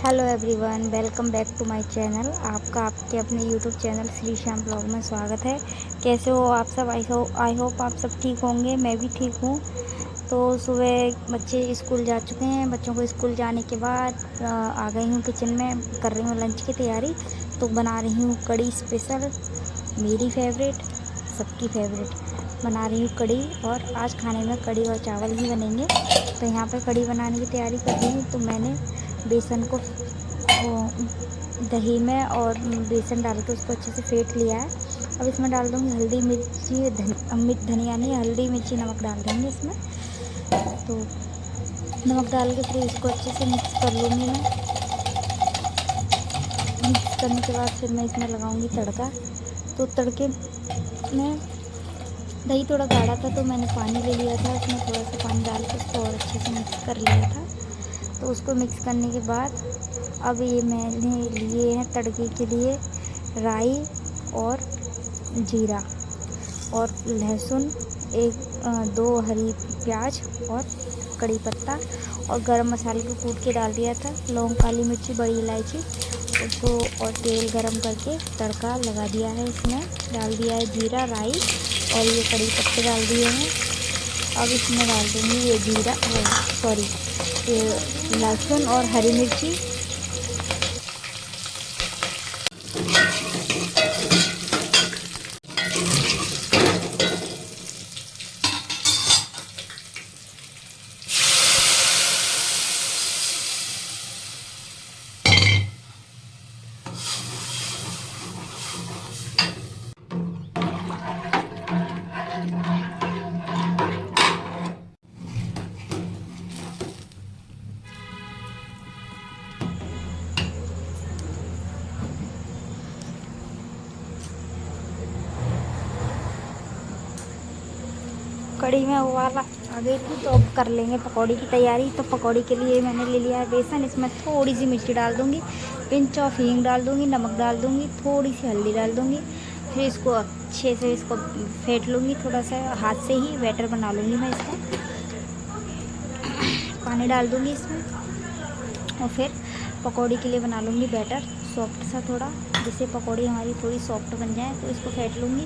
Hello everyone, welcome back to my channel. आपका आपके अपने YouTube channel Shri Shyam blog में स्वागत है। कैसे हो आप सब? आई होप आप सब ठीक होंगे। मैं भी ठीक हूँ। तो सुबह बच्चे स्कूल जा चुके हैं। बच्चों को स्कूल जाने के बाद आ गई हूँ किचन में, कर रही हूँ लंच की तैयारी। तो बना रही हूँ कड़ी स्पेशल, मेरी फेवरेट, सबकी फेवरेट बना रही हूँ कड़ी। और आज खाने में कड़ी और चावल ही बनेंगे। तो यहाँ पे कड़ी बनाने की तैयारी कर रही हूँ। तो मैंने बेसन को दही में और बेसन डाल के उसको अच्छे से फेंट लिया है। अब इसमें डाल दूँगी हल्दी मिर्ची, धनिया नहीं, हल्दी मिर्ची नमक डाल देंगे इसमें। तो नमक डाल के फिर इसको अच्छे से मिक्स कर लूँगी मैं। मिक्स करने के बाद फिर मैं इसमें लगाऊंगी तड़का। तो तड़के में दही थोड़ा गाढ़ा था तो मैंने पानी ले लिया था, उसमें थोड़ा सा पानी डाल के उसको और अच्छे से मिक्स कर लिया था। तो उसको मिक्स करने के बाद अब ये मैंने लिए हैं तड़के के लिए राई और जीरा और लहसुन, दो हरी प्याज और कड़ी पत्ता और गरम मसाले को कूट के डाल दिया था। लौंग, काली मिर्ची, बड़ी इलायची, उसको और तेल गरम करके तड़का लगा दिया है। इसमें डाल दिया है जीरा, राई और ये कड़ी पत्ते डाल दिए हैं। अब इसमें डाल दूँगी ये लहसुन और हरी मिर्ची। कड़ी में उबाल आ गई थी तो अब कर लेंगे पकौड़ी की तैयारी। तो पकौड़ी के लिए मैंने ले लिया है बेसन। इसमें थोड़ी सी मिर्ची डाल दूँगी, पिंच ऑफ हींग डाल दूँगी, नमक डाल दूँगी, थोड़ी सी हल्दी डाल दूँगी। फिर इसको अच्छे से इसको फेंट लूँगी, थोड़ा सा हाथ से ही बैटर बना लूँगी मैं इसका। पानी डाल दूँगी इसमें और फिर पकौड़ी के लिए बना लूँगी बैटर सॉफ्ट सा थोड़ा, जिससे पकौड़ी हमारी थोड़ी सॉफ्ट बन जाए। तो इसको फेंट लूँगी।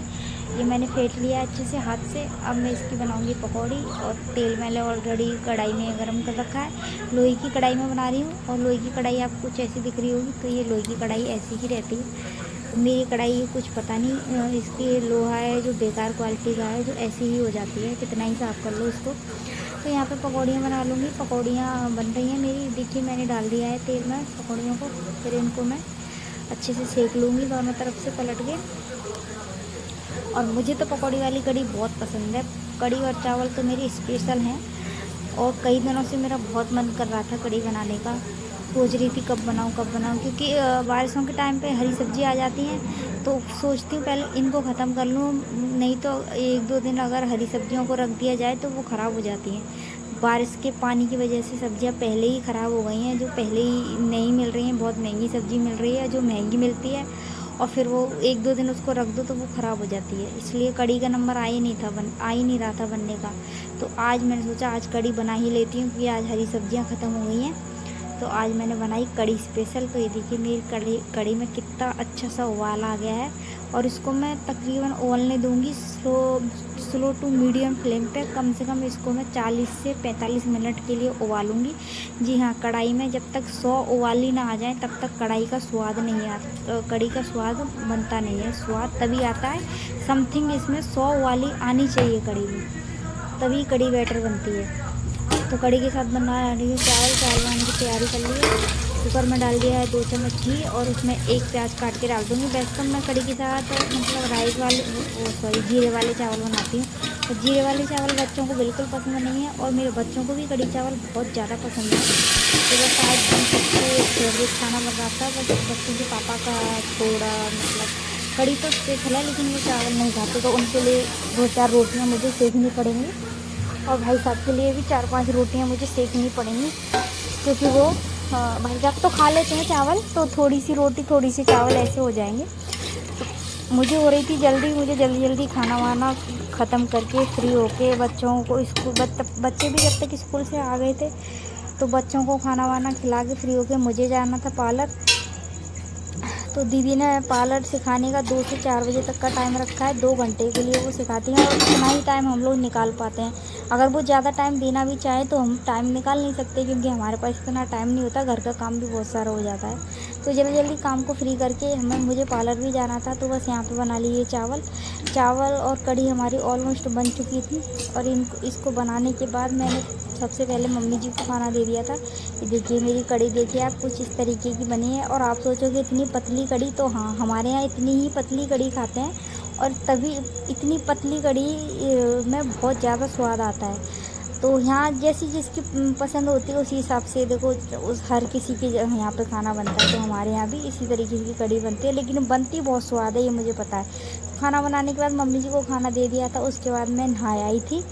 ये मैंने फेंट लिया अच्छे से हाथ से। अब मैं इसकी बनाऊँगी पकौड़ी। और तेल मैंने ऑलरेडी कढ़ाई में गरम कर रखा है। लोहे की कढ़ाई में बना रही हूँ और लोहे की कढ़ाई आपको कुछ ऐसी दिख रही होगी। तो ये लोहे की कढ़ाई ऐसी ही रहती है। मेरी कढ़ाई कुछ पता नहीं, इसकी लोहा है जो बेकार क्वालिटी का है, जो ऐसी ही हो जाती है, कितना ही साफ़ कर लो इसको। तो यहाँ पे पकौड़ियाँ बना लूँगी। पकौड़ियाँ बन रही हैं मेरी। देखिए मैंने डाल दिया है तेल में पकौड़ियों को। फिर इनको मैं अच्छे से सेक लूँगी दोनों तरफ से पलट के। और मुझे तो पकौड़ी वाली कड़ी बहुत पसंद है। कड़ी और चावल तो मेरी स्पेशल हैं। और कई दिनों से मेरा बहुत मन कर रहा था कड़ी बनाने का। सोच रही थी कब बनाऊँ क्योंकि बारिशों के टाइम पे हरी सब्जी आ जाती हैं। तो सोचती हूँ पहले इनको ख़त्म कर लूँ, नहीं तो एक दो दिन अगर हरी सब्जियों को रख दिया जाए तो वो ख़राब हो जाती हैं। बारिश के पानी की वजह से सब्जियां पहले ही ख़राब हो गई हैं। जो पहले ही नहीं मिल रही हैं, बहुत महंगी सब्ज़ी मिल रही है, जो महंगी मिलती है और फिर वो एक दो दिन उसको रख दो तो वो ख़राब हो जाती है। इसलिए कड़ी का नंबर आ ही नहीं रहा था बनने का। तो आज मैंने सोचा आज कड़ी बना ही लेती हूँ, क्योंकि आज हरी सब्जियाँ ख़त्म हो गई हैं। तो आज मैंने बनाई कड़ी स्पेशल। तो ये देखिए मेरी कड़ी में कितना अच्छा सा उबाल आ गया है। और इसको मैं तकरीबन उबलने दूँगी स्लो टू मीडियम फ्लेम पे। कम से कम इसको मैं 40 से 45 मिनट के लिए उबालूँगी। जी हाँ, कढ़ाई में जब तक 100 उबाली ना आ जाए तब तक कढ़ाई का स्वाद नहीं आता, कड़ी का स्वाद बनता नहीं है। स्वाद तभी आता है समथिंग इसमें 100 उबाली आनी चाहिए कड़ी में, तभी कड़ी बेटर बनती है। तो कड़ी के साथ बना रही हूँ चावल बनाने की तैयारी कर ली है। कुकर में डाल दिया है 2 चम्मच घी और उसमें एक प्याज काट के डाल दूँगी। वैसे तो मैं कड़ी के साथ जीरे वाले चावल बनाती हूँ। तो जीरे वाले चावल बच्चों को बिल्कुल पसंद नहीं है और मेरे बच्चों को भी कड़ी चावल बहुत ज़्यादा पसंद है। तो बस आज हम सबको फेवरेट खाना बन रहा था। बस बच्चों के पापा का थोड़ा कड़ी तो स्पेशल है, लेकिन वो चावल नहीं खाते, तो उनके लिए 2-4 रोटियाँ मुझे सेकनी पड़ेंगी। और भाई साहब के लिए भी 4-5 रोटियां मुझे सेकनी पड़ेंगी, क्योंकि वो भाई साहब तो खा लेते हैं चावल, तो थोड़ी सी रोटी थोड़ी सी चावल ऐसे हो जाएंगे। तो मुझे हो रही थी जल्दी, मुझे जल्दी खाना वाना ख़त्म करके फ्री होके बच्चों को बच्चे भी जब तक स्कूल से आ गए थे तो बच्चों को खाना वाना खिला के फ्री होके मुझे जाना था पार्लर। तो दीदी ने पार्लर सिखाने का 2 से 4 बजे तक का टाइम रखा है। 2 घंटे के लिए वो सिखाती हैं और इतना ही टाइम हम लोग निकाल पाते हैं। अगर वो ज़्यादा टाइम देना भी चाहें तो हम टाइम निकाल नहीं सकते, क्योंकि हमारे पास इतना टाइम नहीं होता, घर का काम भी बहुत सारा हो जाता है। तो जल्दी जल्दी काम को फ्री करके मुझे पार्लर भी जाना था। तो बस यहाँ पे बना लिए चावल और कढ़ी हमारी ऑलमोस्ट बन चुकी थी। और इसको बनाने के बाद मैंने सबसे पहले मम्मी जी को खाना दे दिया था। ये देखिए मेरी कढ़ी, देखिए आप, कुछ इस तरीके की बनी है। और आप सोचोगे इतनी पतली कढ़ी, तो हाँ, हमारे यहाँ इतनी ही पतली कढ़ी खाते हैं, और तभी इतनी पतली कढ़ी में बहुत ज़्यादा स्वाद आता है। तो यहाँ जैसी जिसकी पसंद होती है उसी हिसाब से देखो उस हर किसी के यहाँ पे खाना बनता है। तो हमारे यहाँ भी इसी तरीके की कढ़ी बनती है, लेकिन बनती बहुत स्वाद है, ये मुझे पता है। खाना बनाने के बाद मम्मी जी को खाना दे दिया था। उसके बाद मैं नहा आई थी।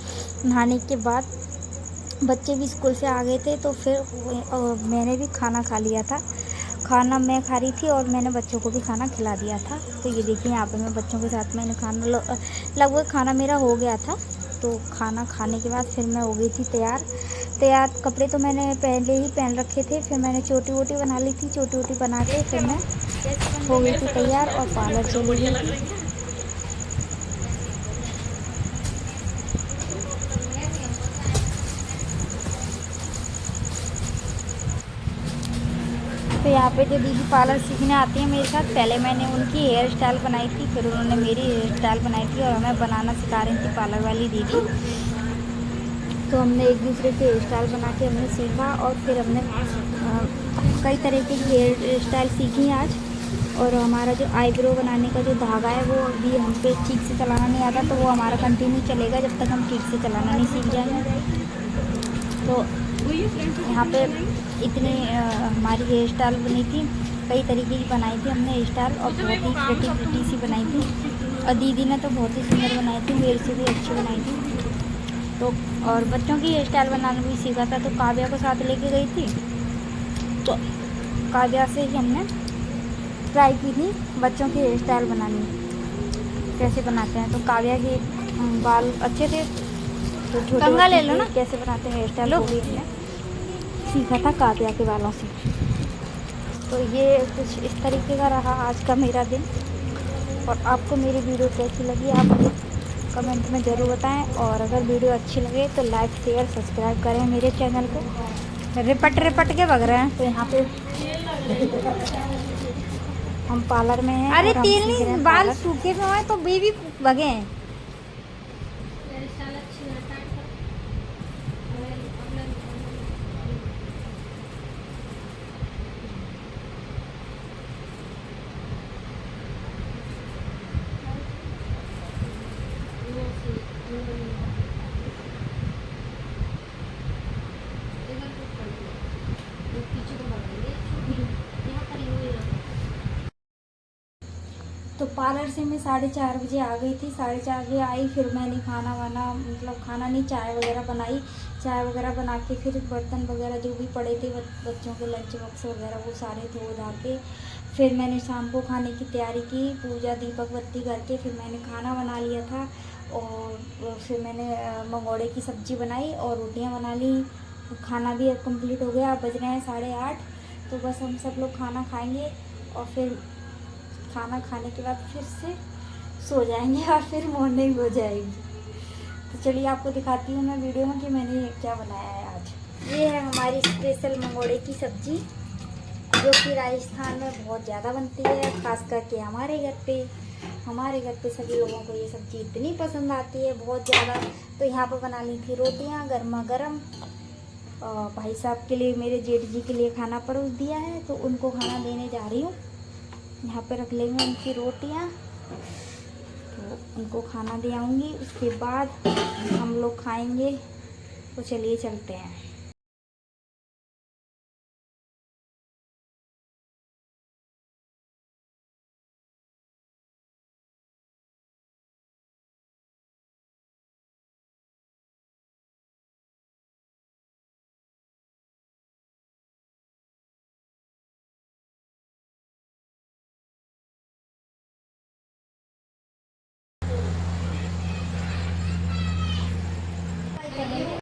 नहाने के बाद बच्चे भी स्कूल से आ गए थे, तो फिर मैंने भी खाना खा लिया था। खाना मैं खा रही थी और मैंने बच्चों को भी खाना खिला दिया था। तो ये देखिए यहाँ पे मैं बच्चों के साथ मैंने खाना लगभग खाना मेरा हो गया था। तो खाना खाने के बाद फिर मैं हो गई थी तैयार। कपड़े तो मैंने पहले ही पहन रखे थे। फिर मैंने चोटी वोटी बना ली थी। चोटी वोटी बना के फिर मैं हो गई थी तैयार और पार्लर चली गई थी। तो यहाँ पे जो दीदी पार्लर सीखने आती है मेरे साथ, पहले मैंने उनकी हेयर स्टाइल बनाई थी, फिर उन्होंने मेरी हेयर स्टाइल बनाई थी, और हमें बनाना सिखा रही थी पार्लर वाली दीदी। तो हमने एक दूसरे के हेयर स्टाइल बना के हमने सीखा, और फिर हमने कई तरीके की हेयर स्टाइल सीखी आज। और हमारा जो आईब्रो बनाने का जो धागा है वो अभी हम पे ठीक से चलाना नहीं आता, तो वो हमारा कंटिन्यू चलेगा जब तक हम ठीक से चलाना नहीं सीख जाएंगे। तो यहाँ पे इतनी हमारी हेयर स्टाइल बनी थी, कई तरीके की बनाई थी हमने हेयर स्टाइल, और बहुत ही प्रिटी सी बनाई थी। और दीदी ने तो बहुत ही सुंदर बनाई थी, मेरे से भी अच्छी बनाई थी। तो और बच्चों की हेयर स्टाइल बनाना भी सीखा था, तो काव्या को साथ लेके गई थी। तो काव्या से ही हमने ट्राई की थी बच्चों की हेयर स्टाइल बनानी कैसे बनाते हैं। तो काव्या के बाल अच्छे थे, तो छोटे ले लो ना, कैसे बनाते हैं हेयर स्टाइल वो भी हमने सीखा था काव्या के बालों से। तो ये कुछ इस तरीके का रहा आज का मेरा दिन। और आपको मेरी वीडियो कैसी लगी आप मुझे कमेंट में ज़रूर बताएं। और अगर वीडियो अच्छी लगे तो लाइक शेयर सब्सक्राइब करें मेरे चैनल को। रिपट के भग रहे हैं। तो यहाँ पे हम पार्लर में हैं। अरे तेल नहीं, बाल सूखे हुए हैं तो बेबी भगे हैं। तो पार्लर से मैं 4:30 बजे आ गई थी। 4:30 बजे आई, फिर मैंने खाना वाना, मतलब खाना नहीं, चाय वगैरह बनाई। चाय वगैरह बना के फिर बर्तन वगैरह जो भी पड़े थे बच्चों के लंच बॉक्स वगैरह वो सारे धो धा के फिर मैंने शाम को खाने की तैयारी की, पूजा दीपक बत्ती करके फिर मैंने खाना बना लिया था। और फिर मैंने मंगोड़े की सब्ज़ी बनाई और रोटियां बना ली। खाना भी अब कंप्लीट हो गया। अब बज रहे हैं 8:30। तो बस हम सब लोग खाना खाएंगे और फिर खाना खाने के बाद फिर से सो जाएंगे और फिर मॉर्निंग हो जाएगी। तो चलिए आपको दिखाती हूँ मैं वीडियो में कि मैंने क्या बनाया है आज। ये है हमारी स्पेशल मंगोड़े की सब्ज़ी, जो कि राजस्थान में बहुत ज़्यादा बनती है, खास करके हमारे घर पे सभी लोगों को ये सब्ज़ी इतनी पसंद आती है, बहुत ज़्यादा। तो यहाँ पर बना ली थी रोटियाँ गर्मा गर्म। भाई साहब के लिए, मेरे जेठ जी के लिए खाना परोस दिया है, तो उनको खाना देने जा रही हूँ। यहाँ पे रख लेंगे उनकी रोटियाँ, तो उनको खाना दे आऊँगी। उसके बाद हम लोग खाएंगे। तो चलिए चलते हैं।